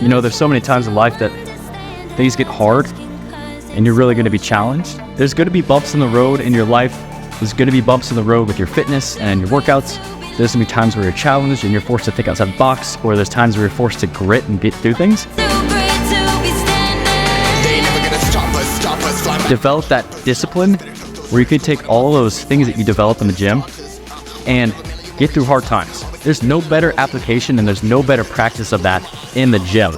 You know, there's so many times in life that things get hard and you're really going to be challenged. There's going to be bumps in the road in your life. There's going to be bumps in the road with your fitness and your workouts. There's going to be times where you're challenged and you're forced to think outside the box, or there's times where you're forced to grit and get through things. Develop that discipline where you can take all those things that you develop in the gym and get through hard times. There's no better application and there's no better practice of that in the gym.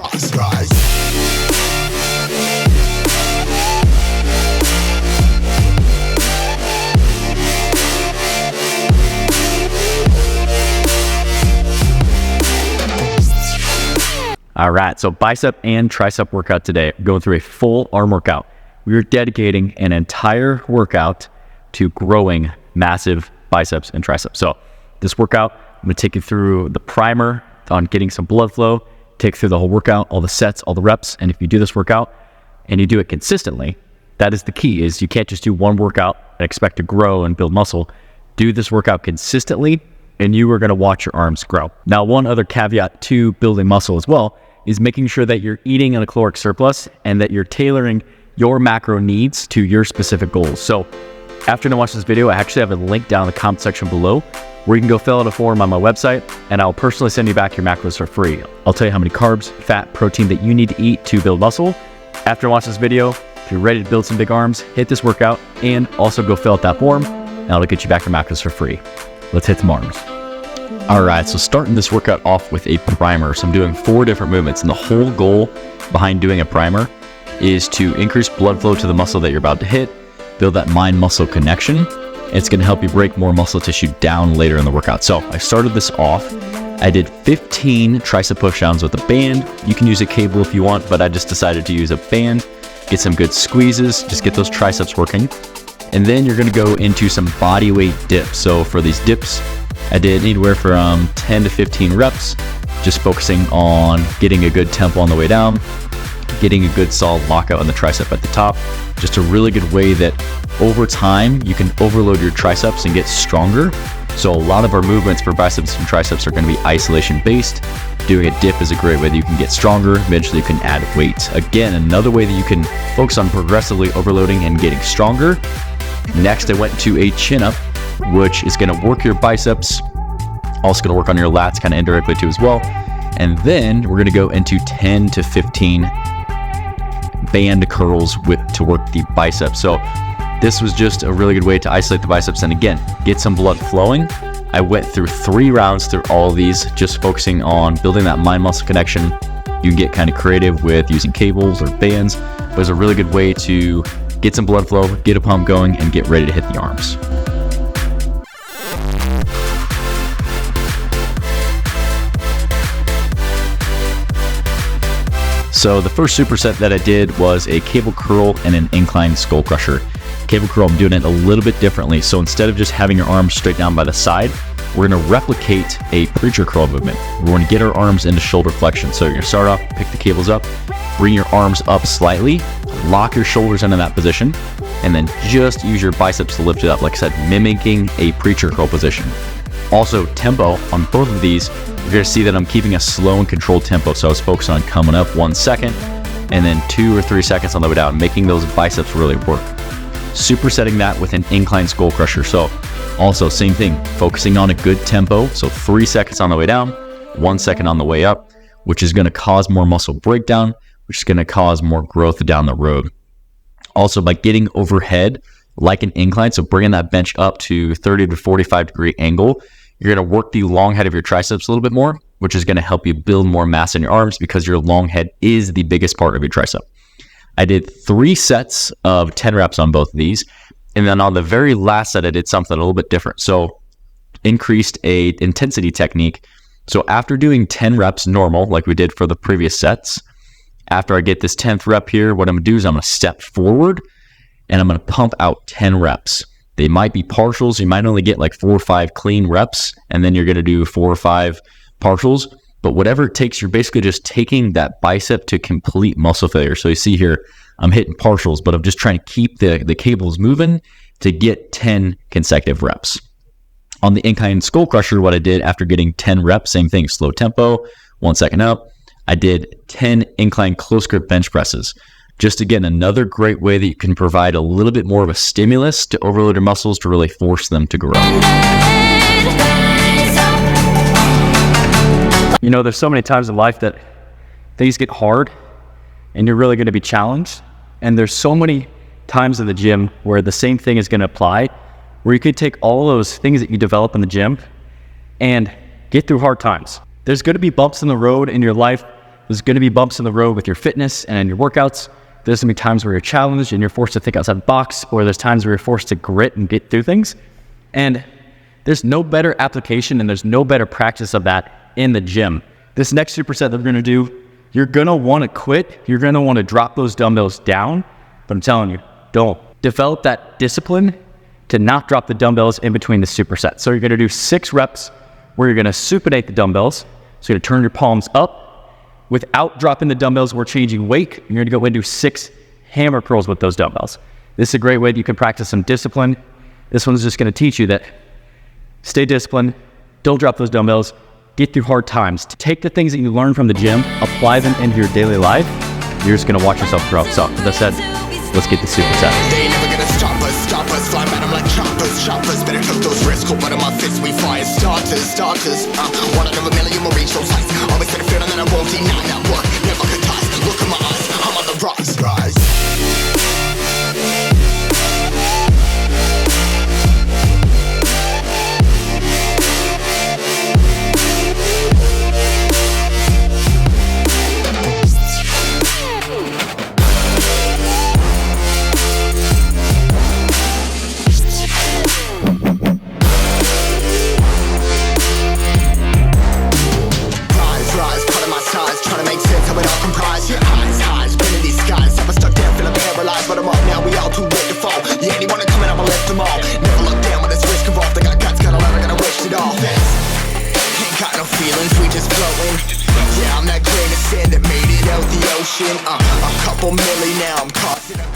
All right, so bicep and tricep workout today. I'm going through a full arm workout. We are dedicating an entire workout to growing massive biceps and triceps. So this workout, I'm gonna take you through the primer on getting some blood flow, take through the whole workout, all the sets, all the reps. And if you do this workout and you do it consistently, that is the key. Is you can't just do one workout and expect to grow and build muscle. Do this workout consistently and you are gonna watch your arms grow. Now, one other caveat to building muscle as well is making sure that you're eating in a caloric surplus and that you're tailoring your macro needs to your specific goals. So after you watch this video, I actually have a link down in the comment section below where you can go fill out a form on my website and I'll personally send you back your macros for free. I'll tell you how many carbs, fat, protein that you need to eat to build muscle. After you watch this video, if you're ready to build some big arms, hit this workout and also go fill out that form and I'll get you back your macros for free. Let's hit some arms. All right, so starting this workout off with a primer. So I'm doing 4 different movements, and the whole goal behind doing a primer is to increase blood flow to the muscle that you're about to hit, build that mind-muscle connection. It's gonna help you break more muscle tissue down later in the workout. So I started this off. I did 15 tricep push-downs with a band. You can use a cable if you want, but I just decided to use a band, get some good squeezes, just get those triceps working. And then you're gonna go into some body weight dips. So for these dips, I did anywhere from 10 to 15 reps, just focusing on getting a good tempo on the way down, getting a good solid lockout on the tricep at the top. Just a really good way that over time, you can overload your triceps and get stronger. So a lot of our movements for biceps and triceps are gonna be isolation based. Doing a dip is a great way that you can get stronger. Eventually you can add weight. Again, another way that you can focus on progressively overloading and getting stronger. Next, I went to a chin up, which is going to work your biceps, also going to work on your lats kind of indirectly too as well. And then we're going to go into 10 to 15 band curls to work the biceps. So this was just a really good way to isolate the biceps and again, get some blood flowing. I went through 3 rounds through all of these, just focusing on building that mind-muscle connection. You can get kind of creative with using cables or bands, but it's a really good way to get some blood flow, get a pump going, and get ready to hit the arms. So the first superset that I did was a cable curl and an incline skull crusher. Cable curl, I'm doing it a little bit differently. So instead of just having your arms straight down by the side, we're gonna replicate a preacher curl movement. We're gonna get our arms into shoulder flexion. So you're gonna start off, pick the cables up, bring your arms up slightly, lock your shoulders into that position, and then just use your biceps to lift it up. Like I said, mimicking a preacher curl position. Also, tempo on both of these, you're gonna see that I'm keeping a slow and controlled tempo. So I was focused on coming up 1 second and then 2 or 3 seconds on the way down, making those biceps really work. Supersetting that with an incline skull crusher. So also same thing, focusing on a good tempo. So 3 seconds on the way down, 1 second on the way up, which is gonna cause more muscle breakdown, which is gonna cause more growth down the road. Also, by getting overhead like an incline, so bringing that bench up to 30 to 45 degree angle, you're gonna work the long head of your triceps a little bit more, which is gonna help you build more mass in your arms because your long head is the biggest part of your tricep. I did 3 sets of 10 reps on both of these. And then on the very last set, I did something a little bit different. So increased a intensity technique. So after doing 10 reps normal, like we did for the previous sets, after I get this 10th rep here, what I'm gonna do is I'm gonna step forward and I'm gonna pump out 10 reps. They might be partials. You might only get like 4 or 5 clean reps, and then you're gonna do 4 or 5 partials. But whatever it takes, you're basically just taking that bicep to complete muscle failure. So you see here, I'm hitting partials, but I'm just trying to keep the cables moving to get 10 consecutive reps. On the incline skull crusher, what I did after getting 10 reps, same thing, slow tempo, 1 second up. I did 10 incline close grip bench presses. Just again, another great way that you can provide a little bit more of a stimulus to overload your muscles to really force them to grow. You know, there's so many times in life that things get hard and you're really going to be challenged. And there's so many times in the gym where the same thing is going to apply, where you could take all those things that you develop in the gym and get through hard times. There's going to be bumps in the road in your life. There's going to be bumps in the road with your fitness and in your workouts. There's going to be times where you're challenged and you're forced to think outside the box, or there's times where you're forced to grit and get through things. And there's no better application and there's no better practice of that in the gym. This next superset that we're going to do, you're going to want to quit. You're going to want to drop those dumbbells down. But I'm telling you, don't. Develop that discipline to not drop the dumbbells in between the supersets. So you're going to do 6 reps where you're going to supinate the dumbbells. So you're going to turn your palms up. Without dropping the dumbbells or changing weight, you're going to go and do 6 hammer curls with those dumbbells. This is a great way that you can practice some discipline. This one's just going to teach you that stay disciplined, don't drop those dumbbells, get through hard times. Take the things that you learn from the gym, apply them into your daily life. You're just going to watch yourself grow. So with that said, let's get the superset. They ain't never gonna stop us, fly at 'em like choppers, better cut those risks, cold blood in my fists, we fire starters, one out of a million will reach those heights, always had a feeling that I won't deny that work, never could ties, look in my eyes, I'm on the rise.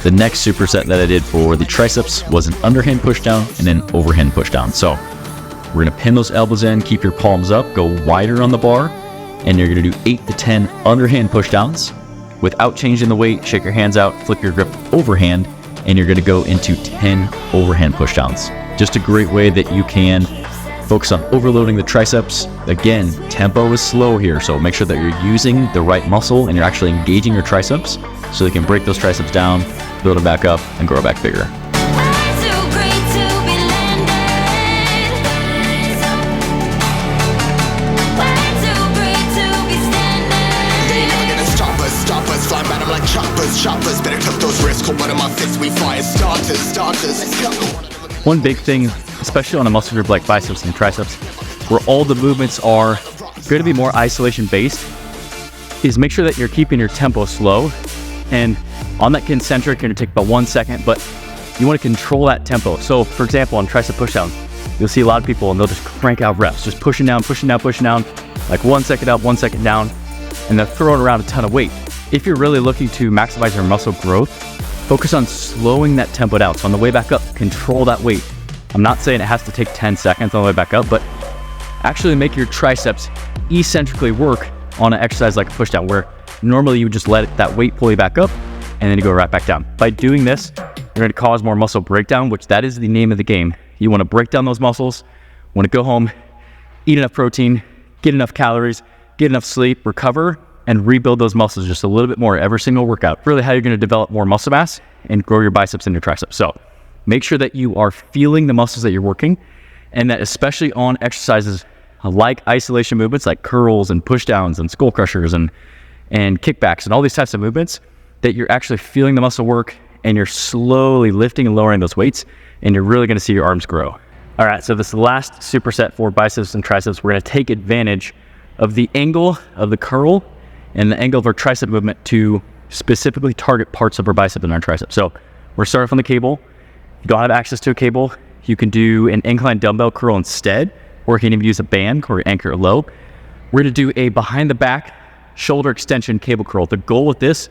The next superset that I did for the triceps was an underhand pushdown and an overhand pushdown. So we're going to pin those elbows in, keep your palms up, go wider on the bar, and you're going to do 8 to 10 underhand pushdowns. Without changing the weight, shake your hands out, flip your grip overhand, and you're going to go into 10 overhand pushdowns. Just a great way that you can focus on overloading the triceps. Again, tempo is slow here, so make sure that you're using the right muscle and you're actually engaging your triceps so they can break those triceps down, build them back up, and grow back bigger. Choppers, better cut those wrists, cold blood in my fists, we fire starters. Let's go. One big thing, especially on a muscle group like biceps and triceps, where all the movements are going to be more isolation based, is make sure that you're keeping your tempo slow. And on that concentric, you're going to take about 1 second, but you want to control that tempo. So for example, on tricep pushdown, you'll see a lot of people and they'll just crank out reps, just pushing down, like 1 second up, 1 second down, and they're throwing around a ton of weight. If you're really looking to maximize your muscle growth, focus on slowing that tempo down. So on the way back up, control that weight. I'm not saying it has to take 10 seconds on the way back up, but actually make your triceps eccentrically work on an exercise like a pushdown, where normally you would just let that weight pull you back up and then you go right back down. By doing this, you're going to cause more muscle breakdown, which that is the name of the game. You want to break down those muscles, want to go home, eat enough protein, get enough calories, get enough sleep, recover, and rebuild those muscles just a little bit more every single workout. Really how you're going to develop more muscle mass and grow your biceps and your triceps. So make sure that you are feeling the muscles that you're working, and that especially on exercises like isolation movements like curls and pushdowns and skull crushers and kickbacks and all these types of movements, that you're actually feeling the muscle work and you're slowly lifting and lowering those weights, and you're really going to see your arms grow. All right, so this last superset for biceps and triceps, we're going to take advantage of the angle of the curl and the angle of our tricep movement to specifically target parts of our bicep and our tricep. So we're starting from the cable. If you don't have access to a cable, you can do an incline dumbbell curl instead, or you can even use a band or anchor it low. We're gonna do a behind the back shoulder extension cable curl. The goal with this,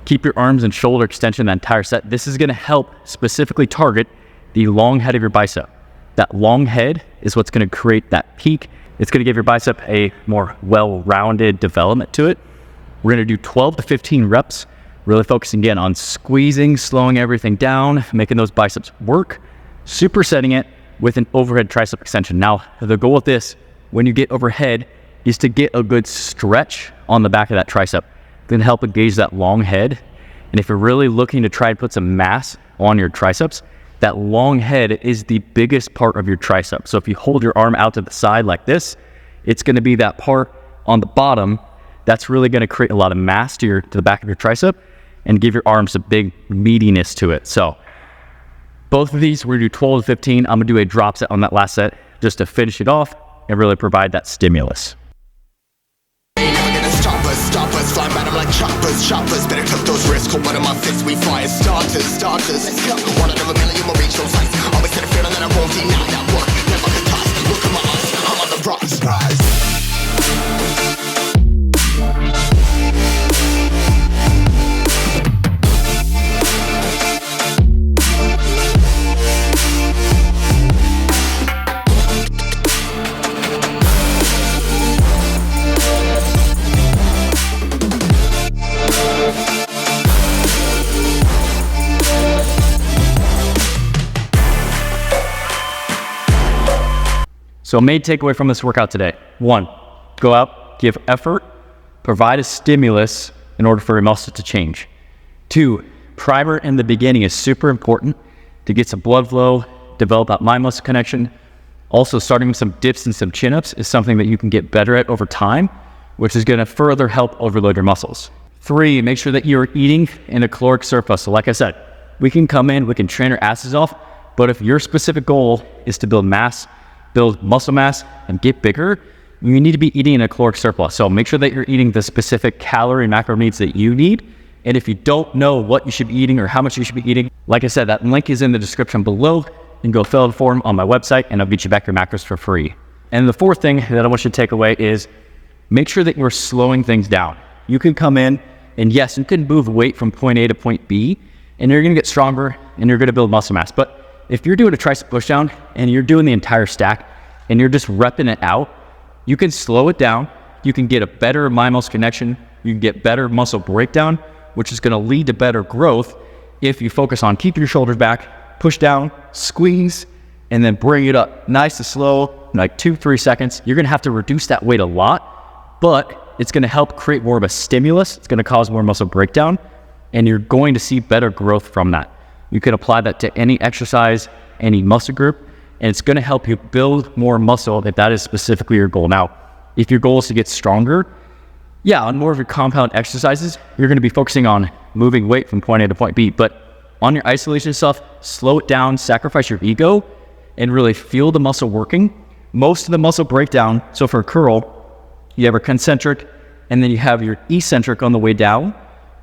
keep your arms and shoulder extension that entire set. This is gonna help specifically target the long head of your bicep. That long head is what's gonna create that peak. It's gonna give your bicep a more well-rounded development to it. We're gonna do 12 to 15 reps, really focusing again on squeezing, slowing everything down, making those biceps work, supersetting it with an overhead tricep extension. Now, the goal with this, when you get overhead, is to get a good stretch on the back of that tricep. Then help engage that long head. And if you're really looking to try and put some mass on your triceps, that long head is the biggest part of your tricep. So if you hold your arm out to the side like this, it's gonna be that part on the bottom that's really gonna create a lot of mass to the back of your tricep and give your arms a big meatiness to it. So both of these, we're gonna do 12 to 15. I'm gonna do a drop set on that last set just to finish it off and really provide that stimulus. Stop us, fly man, I'm like choppers, better took those risks, hold one of my fists, we fire starters, let's go, one out of a million, we'll reach those heights, always had a feeling that I won't deny that work, never could toss, look at my eyes, I'm on the rocks, So main takeaway from this workout today. 1, go out, give effort, provide a stimulus in order for your muscle to change. 2, primer in the beginning is super important to get some blood flow, develop that mind muscle connection. Also starting with some dips and some chin-ups is something that you can get better at over time, which is gonna further help overload your muscles. 3, make sure that you're eating in a caloric surplus. So like I said, we can come in, we can train our asses off, but if your specific goal is to build mass, build muscle mass, and get bigger, you need to be eating in a caloric surplus. So make sure that you're eating the specific calorie and macro needs that you need. And if you don't know what you should be eating or how much you should be eating, like I said, that link is in the description below. You can go fill out a form on my website and I'll get you back your macros for free. And the 4th thing that I want you to take away is make sure that you're slowing things down. You can come in and yes, you can move weight from point A to point B and you're gonna get stronger and you're gonna build muscle mass. But if you're doing a tricep pushdown and you're doing the entire stack and you're just repping it out, you can slow it down. You can get a better mind muscle connection. You can get better muscle breakdown, which is gonna lead to better growth if you focus on keeping your shoulders back, push down, squeeze, and then bring it up nice and slow, like 2-3 seconds. You're gonna have to reduce that weight a lot, but it's gonna help create more of a stimulus. It's gonna cause more muscle breakdown, and you're going to see better growth from that. You can apply that to any exercise, any muscle group, and it's gonna help you build more muscle if that is specifically your goal. Now, if your goal is to get stronger, yeah, on more of your compound exercises, you're gonna be focusing on moving weight from point A to point B, but on your isolation stuff, slow it down, sacrifice your ego, and really feel the muscle working. Most of the muscle breakdown, so for a curl, you have a concentric, and then you have your eccentric on the way down.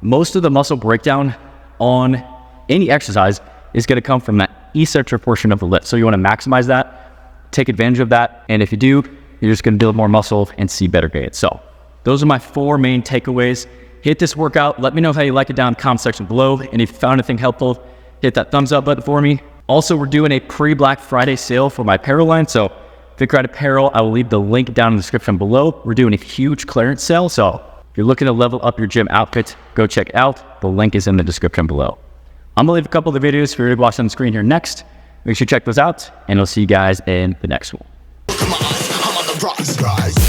Most of the muscle breakdown on any exercise is going to come from that eccentric portion of the lift. So you want to maximize that, take advantage of that. And if you do, you're just going to build more muscle and see better gains. So those are my 4 main takeaways. Hit this workout. Let me know how you like it down in the comment section below. And if you found anything helpful, hit that thumbs up button for me. Also, we're doing a pre-Black Friday sale for my apparel line. So FITGRIND Apparel, I will leave the link down in the description below. We're doing a huge clearance sale. So if you're looking to level up your gym outfit, go check it out. The link is in the description below. I'm gonna leave a couple of the videos for you to watch on the screen here next. Make sure you check those out, and I'll see you guys in the next one. look at my eyes, I'm on the rocks,